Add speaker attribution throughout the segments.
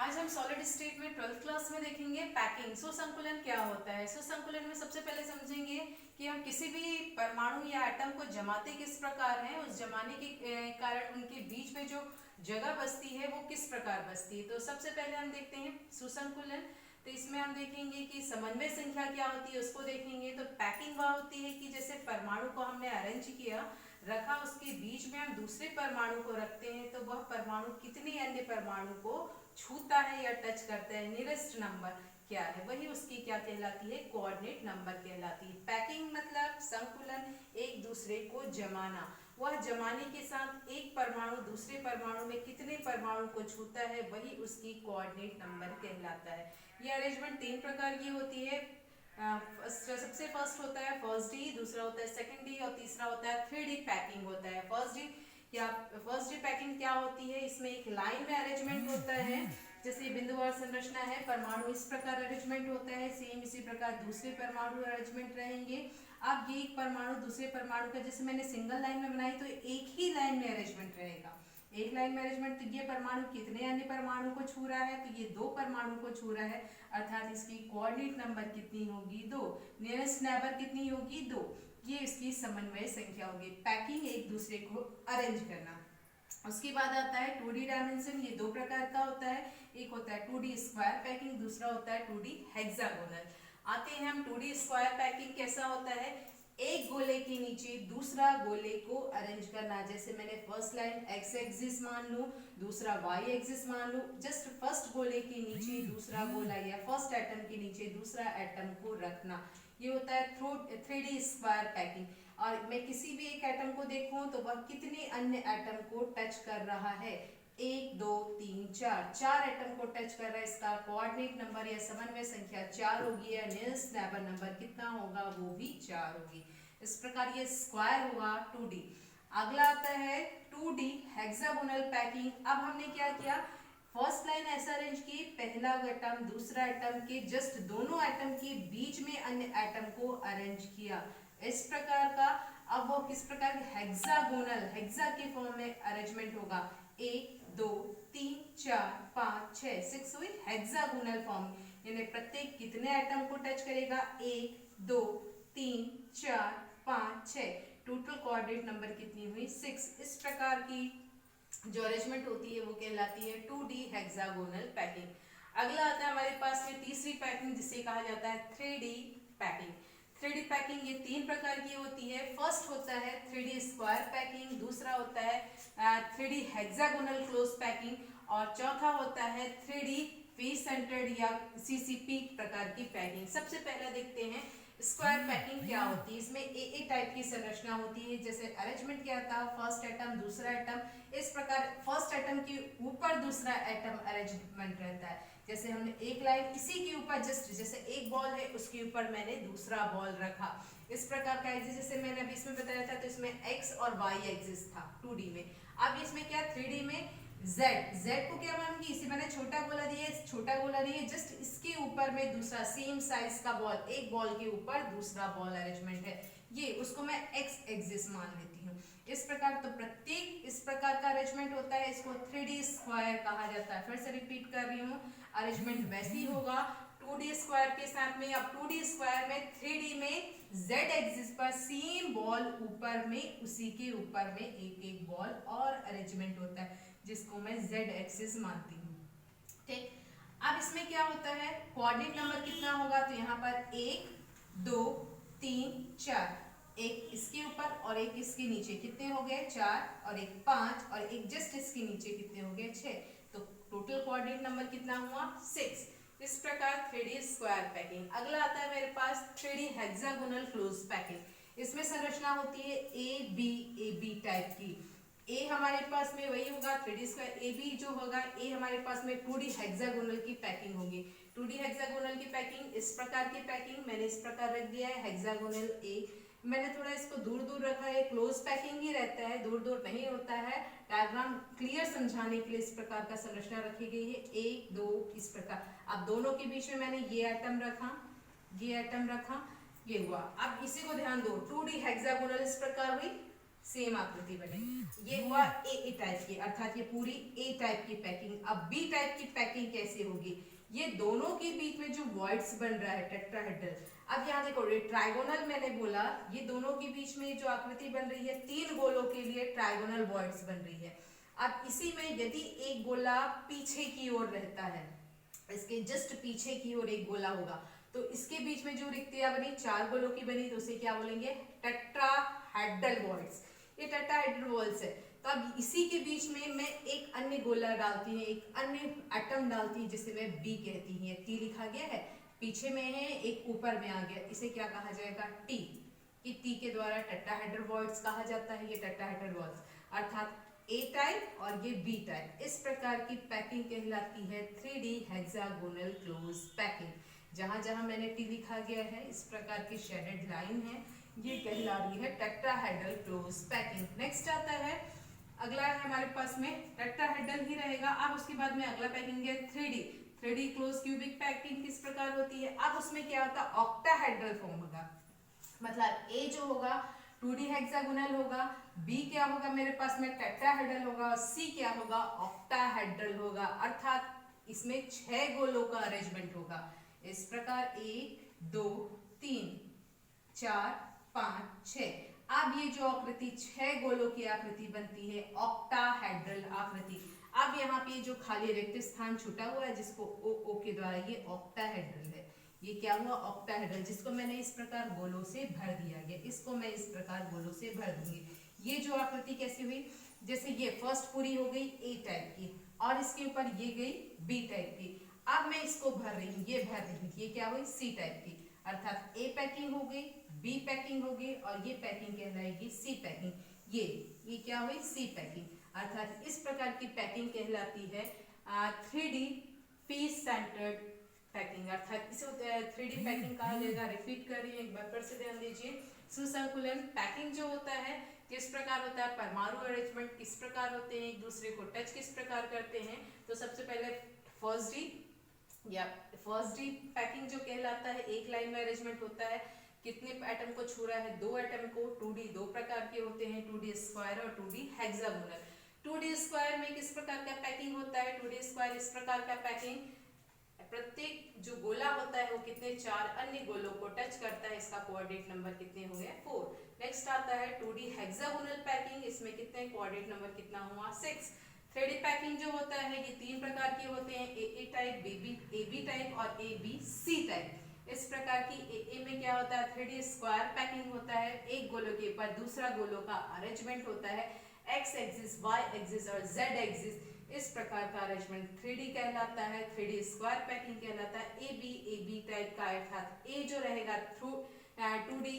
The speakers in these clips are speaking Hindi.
Speaker 1: आज हम सॉलिड स्टेट में 12th क्लास में देखेंगे पैकिंग। सुसंकुलन क्या होता है। सुसंकुलन में सबसे पहले समझेंगे कि हम किसी भी परमाणु या एटम को जमाते किस प्रकार हैं, उस जमाने के कारण उनके बीच में जो जगह बचती है वो किस प्रकार बचती है। तो सबसे पहले हम देखते हैं सुसंकुलन। तो इसमें हम देखेंगे कि समन्वय संख्या क्या होती है, उसको देखेंगे। तो पैकिंग वह होती है कि जैसे परमाणु को हमने अरेंज किया, रखा, उसके बीच में हम दूसरे परमाणु को रखते हैं, तो वह परमाणु कितने अन्य परमाणु को छूता है या टच करता है, नियरेस्ट नंबर क्या है, वही उसकी क्या कहलाती है, कोऑर्डिनेट नंबर कहलाती है। पैकिंग मतलब संकुलन, एक दूसरे को जमाना। वह जमाने के साथ एक परमाणु दूसरे परमाणु में कितने परमाणु को छूता है, वही उसकी कोऑर्डिनेट नंबर कहलाता है। ये अरेंजमेंट तीन प्रकार की होती है। सबसे फर्स्ट होता है फर्स्ट डी, दूसरा होता है सेकंड डी और तीसरा होता है थ्री डी पैकिंग होता है। फर्स्ट डी पैकिंग क्या होती है, इसमें एक लाइन में अरेंजमेंट होता है। जैसे बिंदुवार संरचना है, परमाणु इस प्रकार अरेंजमेंट होता है, सेम इसी प्रकार दूसरे परमाणु अरेंजमेंट रहेंगे। अब ये एक परमाणु दूसरे परमाणु का, जैसे मैंने सिंगल लाइन में बनाई तो एक ही लाइन में अरेंजमेंट रहेगा, एक लाइन में अरेंजमेंट। तो ये परमाणु कितने अन्य परमाणु को छू रहा है, तो ये दो परमाणु को छू रहा है, अर्थात इसकी कोऑर्डिनेट नंबर कितनी होगी, दो। नियरेस्ट नेबर कितनी होगी, दो। ये इसकी समन्वय संख्या होगी। पैकिंग एक दूसरे को अरेंज करना। उसके बाद आता है 2D डायमेंशन। ये दो प्रकार का होता है, एक होता है 2D स्क्वायर पैकिंग, दूसरा होता है 2D हेक्सागोनल। आते हैं हम 2D स्क्वायर पैकिंग कैसा होता है, एक गोले के नीचे दूसरा गोले को अरेंज करना। जैसे मैंने फर्स्ट लाइन एक्स एक्सिस मान लूं, दूसरा वाई एक्सिस मान लूं, जस्ट फर्स्ट गोले के नीचे दूसरा गोला या फर्स्ट एटम के नीचे दूसरा एटम को रखना, ये होता है 3D स्क्वायर पैकिंग। और मैं किसी भी एक एटम को देखूं तो वह कितने अन्य एटम को टच कर रहा है, एक दो तीन चार, चार एटम को टच कर रहा है। इसका कोऑर्डिनेट नंबर या समन्वय संख्या 4 होगी, या नियरेस्ट नेबर नंबर कितना होगा, वो भी 4 होगी। इस प्रकार ये स्क्वायर होगा 2D। अगला आता है 2D हेक्सागोनल पैकिंग। अब हमने क्या किया, फर्स्ट लाइन ऐसा अरेंज की, पहला एटम दूसरा एटम के जस्ट दोनों एटम के बीच में अन्य एटम को अरेंज किया, इस प्रकार का। अब वो किस प्रकार हेक्सागोनल, हेक्सा के फॉर्म में अरेंजमेंट होगा, 1 2 3 4 5 6 6 हुई हेक्सागोनल फॉर्म। यानी प्रत्येक कितने एटम को टच करेगा, 1 2 3 4 5 6, टोटल कोऑर्डिनेट नंबर कितनी हुई, 6। इस प्रकार की जो अरेंजमेंट होती है वो कहलाती है 2D हेक्सागोनल पैकिंग। अगला आता है हमारे पास में तीसरी पैकिंग, जिसे कहा जाता है 3D पैकिंग। 3D पैकिंग ये तीन प्रकार की होती है। फर्स्ट होता है 3D स्क्वायर पैकिंग, दूसरा होता है 3D हेक्सागोनल क्लोज पैकिंग, और चौथा होता है 3D फेस सेंटर्ड या CCP प्रकार की पैकिंग। सबसे पहले देखते हैं स्क्वायर पैकिंग क्या होती है। इसमें ए टाइप की संरचना होती है। जैसे अरेंजमेंट क्या था, फर्स्ट एटम दूसरा एटम, इस प्रकार फर्स्ट एटम के ऊपर दूसरा एटम अरेंजमेंट रहता है। जैसे हमने एक लाइन इसी के ऊपर, जस्ट जैसे एक बॉल है उसके ऊपर मैंने दूसरा बॉल रखा, इस प्रकार का एक्सिस। जैसे मैंने अभी इसमें बताया था, तो इसमें एक्स और वाई एक्सिस था 2D में। अब इसमें क्या 3D में जेड को क्या मानूंगी, इसे मैंने छोटा गोला दिया, छोटा गोला दिया, जस्ट इसके ऊपर में दूसरा सेम साइज का बॉल, एक बॉल के ऊपर दूसरा बॉल अरेंजमेंट है, ये उसको मैं एक्स एक्सिस मान लेती हूँ। इस प्रकार तो प्रत्येक इस प्रकार का अरेंजमेंट होता है, इसको 3D स्क्वायर कहा जाता है। फिर से रिपीट कर रही हूँ, अरेंजमेंट वैसे ही होगा 2D स्क्वायर के साथ में। अब 2D स्क्वायर में 3D में जेड एक्सिस पर सेम बॉल ऊपर में, उसी के ऊपर में एक एक बॉल और अरेंजमेंट होता है, जिसको मैं जेड एक्सिस मानती हूँ। ठीक, अब इसमें क्या होता है, कोऑर्डिनेट नंबर कितना होगा, तो यहाँ पर 1 2 3 4, एक इसके ऊपर और एक इसके नीचे, कितने हो गए 4, और एक 5, और एक जस्ट इसके नीचे कितने हो गए 6, तो टोटल कोऑर्डिनेट नंबर कितना हुआ 6। इस प्रकार 3D स्क्वायर पैकिंग। अगला आता है मेरे पास 3D हेक्सागोनल क्लोज पैकिंग। इसमें संरचना होती है ए बी टाइप की। ए हमारे पास में वही होगा 3D स्क्वायर, ए बी जो होगा, ए हमारे पास में 2D हेक्सागोनल की पैकिंग होगी। 2D हेक्सागोनल की पैकिंग, इस प्रकार की पैकिंग मैंने इस प्रकार रख दिया है, हेक्सागोनल ए। मैंने थोड़ा इसको दूर दूर रखा है, क्लोज पैकिंग ही रहता है, दूर दूर नहीं होता है। डायग्राम क्लियर समझाने के लिए इस प्रकार का संरचना रखी गई है, 1 2 इस प्रकार। अब दोनों के बीच में मैंने ये एटम रखा, ये एटम रखा, ये हुआ। अब इसी को ध्यान दो, 2D हेक्सागोनल इस प्रकार हुई, सेम आकृति बने। ये हुआ ए टाइप की, अर्थात ये पूरी ए टाइप की पैकिंग। अब बी टाइप की पैकिंग कैसे होगी? ये दोनों के बीच में जो वॉइड्स बन रहा है टेट्राहेड्रल, अब यहाँ देखो ट्राइगोनल मैंने बोला, ये दोनों के बीच में जो आकृति बन रही है 3 गोलों के लिए ट्राइगोनल वॉइड्स बन रही है। अब इसी में यदि एक गोला पीछे की ओर रहता है, इसके जस्ट पीछे की ओर एक गोला होगा, तो इसके बीच में जो रिक्तियां बनी 4 गोलों की बनी, तो उसे क्या बोलेंगे? Tetrahedral voids. ये टेट्राहेड्रल वॉइड्स है। तो अब इसी के बीच में मैं एक अन्य गोला डालती हूँ, एक अन्य एटम डालती हूँ, जिसे मैं बी कहती हूँ। टी लिखा गया है, पीछे में है, एक ऊपर में आ गया, इसे क्या कहा जाएगा? टी। कि टी के द्वारा टेट्राहेड्रल वॉइड्स कहा जाता है। ये टेट्राहेड्रल वॉइड्स अर्थात ए टाइप और ये बी टाइप, इस प्रकार की पैकिंग कहलाती है 3D हेक्सागोनल क्लोज पैकिंग। जहां जहां मैंने टी लिखा गया है, इस प्रकार की शेडेड लाइन है, ये कहला रही है टेट्राहेड्रल क्लोज पैकिंग। नेक्स्ट आता है, अगला है हमारे पास में टेट्राहेड्रल ही रहेगा। अब उसके बाद में अगला पैकिंग है 3D क्लोज क्यूबिक पैकिंग। किस प्रकार होती है? अब उसमें क्या होता है? ऑक्टाहेड्रल फॉर्म होगा, मतलब ए जो होगा 2D हेक्सागोनल होगा, बी क्या होगा मेरे पास में? टेट्राहेड्रल होगा, सी क्या होगा? ऑक्टाहेड्रल होगा, अर्थात इसमें 6 गोलों का अरेंजमेंट होगा। इस प्रकार 1 2 3 4 5 6। अब ये जो आकृति 6 गोलों की आकृति बनती है, ऑक्टाहेड्रल आकृति। अब यहाँ पे जो खाली रिक्त स्थान छूटा हुआ है, जिसको ओ के द्वारा, ये ऑक्टाहेड्रल है। ये क्या हुआ? ऑक्टाहेड्रल, जिसको मैंने इस प्रकार गोलों से भर दिया गया, इसको मैं इस प्रकार गोलों से भर दूंगी। ये जो आकृति कैसी हुई? जैसे ये फर्स्ट पूरी हो गई ए टाइप की, और इसके ऊपर ये गई बी टाइप की। अब मैं इसको भर रही हूँ, ये भर रही हूँ, ये क्या हुई? सी टाइप की, अर्थात ए पैकिंग हो गई, बी पैकिंग हो गई, और ये पैकिंग कहलाएगी सी पैकिंग। ये क्या हुई? सी पैकिंग, अर्थात इस प्रकार की पैकिंग कहलाती है 3D पीस सेंटर्ड पैकिंग, अर्थात इसे 3D पैकिंग कहा जाएगा। रिपीट कर रही है, एक बार फिर से ध्यान दीजिए। सुसंकुलन पैकिंग जो होता है किस प्रकार होता है? परमाणु अरेंजमेंट किस प्रकार होते हैं, एक दूसरे को टच किस प्रकार करते हैं? तो सबसे पहले फर्स्ट डी पैकिंग जो कहलाता है, एक लाइन में अरेंजमेंट होता है। कितने एटम को छू रहा है? 2 एटम को। 2D 2 प्रकार के होते हैं, 2D स्क्वायर और 2D हेक्सागोनल। 2D स्क्वायर में किस प्रकार का पैकिंग होता है? 2D स्क्वायर इस प्रकार का पैकिंग, प्रत्येक जो गोला होता है वो कितने? 4 अन्य गोलों को टच करता है। इसका कोऑर्डिनेट नंबर कितने हुए? 4। नेक्स्ट आता है 2D हेक्सागोनल पैकिंग, इसमें कितने? कोऑर्डिनेट नंबर कितना हुआ? 6। 3D पैकिंग जो होता है, ये 3 प्रकार के होते हैं, ए टाइप, बी टाइप और ABC टाइप। इस प्रकार की ए में क्या होता है? 3D स्क्वायर पैकिंग होता है, एक गोलों के ऊपर दूसरा गोलों का अरेंजमेंट होता है, एक्स एक्सिस, वाई एक्सिस और जेड एक्सिस। इस प्रकार का अरेंजमेंट 3D कहलाता है, 3D स्क्वायर पैकिंग कहलाता है। AB टाइप का, अर्थात ए जो रहेगा 2D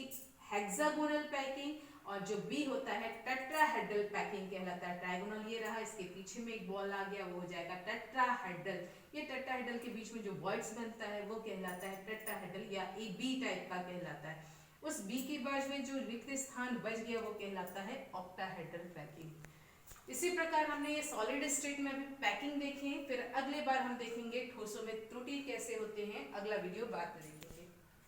Speaker 1: हेक्सागोनल पैकिंग, और जो बी होता है टेट्राहेड्रल पैकिंग कहलाता है। ट्राइगोनल ये रहा, इसके पीछे में एक बॉल आ गया, वो हो जाएगा टेट्राहेड्रल। ये टेट्राहेड्रल के बीच में जो वॉइड्स बनता है वो कहलाता है टेट्राहेड्रल, या AB टाइप का कहलाता है। उस बी के बाद में जो रिक्त स्थान बच गया वो कहलाता है ऑक्टाहेड्रल पैकिंग। इसी प्रकार हमने ये सॉलिड स्टेट में भी पैकिंग देखी है। फिर अगले बार हम देखेंगे ठोसों में त्रुटि कैसे होते हैं। अगला वीडियो बाद में देखेंगे।